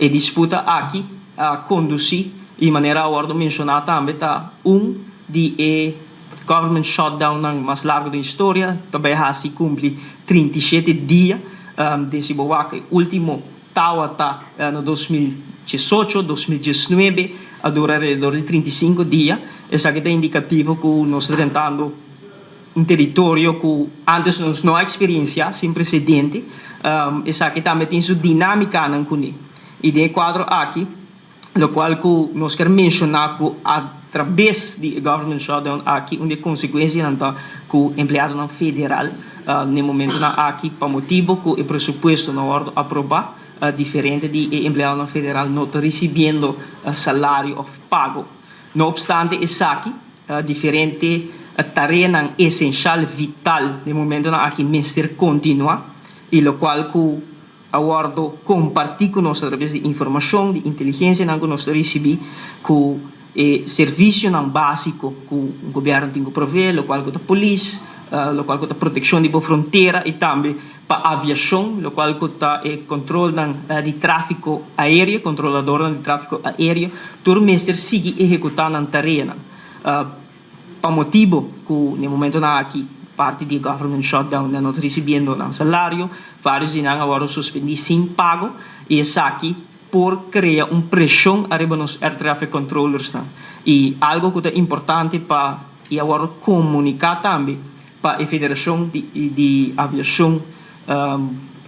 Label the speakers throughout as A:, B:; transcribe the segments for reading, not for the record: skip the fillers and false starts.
A: E disputa aqui conduzir de maneira a mencionar também de government shutdown mais largo da história, também se cumpre 37 dias desse último tawa no 2018, 2019, a durar alrededor de 35 dias. Essa aqui é indicativo que nós estamos tentando um território que antes nós não experiência, sem precedente. Essa aqui também tem sua dinâmica na Cuni. E de quadro aqui, o qual que nós queremos mencionar que através do government shutdown aqui, uma consequência que o empregado federal no momento aqui, para motivo que o pressuposto na hora de aprovar, diferente do empregado federal não está recebendo salário pago. Não obstante, isso aqui, diferente tarefa essencial, vital, no momento aqui, mestre continua, e o qual que agora compartilhar com nós através de informação, de inteligência, que nós recebemos, que serviço básico que o governo tem que prover, o qual que a polícia, o qual que a proteção de fronteira e também para a aviação, o qual que o controle de tráfego aéreo, controlador de tráfego aéreo, todo mestre sigue executando a tarefa. Para motivo que no momento aqui parte do government shutdown não está recebendo um salário, vários irão agora suspender sem pago, e isso aqui por criar uma pressão arriba nos air traffic controllers. E algo que é importante para agora comunicar também para a Federação de Aviação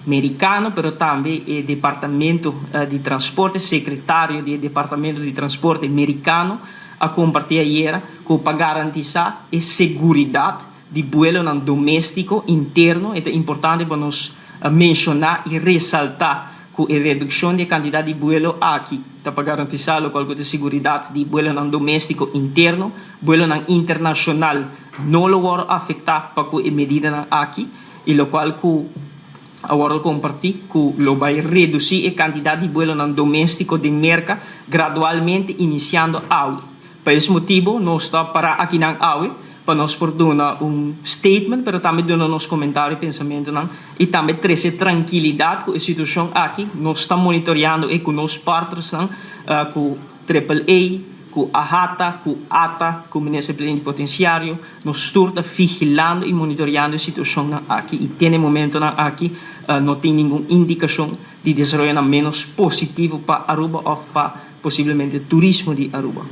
A: Americana, mas também o Departamento de Transporte, secretário do Departamento de Transporte americano, a compartilhar para garantizar a segurança de vuelo doméstico interno. É importante para nós mencionar e ressaltar que a redução da quantidade de vuelo aqui está para garantizar a segurança de vuelo doméstico interno, vuelo internacional não vai afetar para a medida aqui, e o qual que agora compartilhar que vai reduzir a quantidade de vuelo doméstico de merca gradualmente iniciando a Por esse motivo, nós estamos para aqui na AUE, para nós dar statement, mas também dar nos comentários e pensamento, e também trazer tranquilidade com a situação aqui. Nós estamos monitoreando com os partners, com AAA, com a HATA, com a ATA, com o Ministério Plenipotenciário. Nós estamos vigilando e monitoreando a situação aqui. E tem momento aqui, não tem nenhuma indicação de desenvolvimento menos positivo para Aruba ou para possivelmente turismo de Aruba.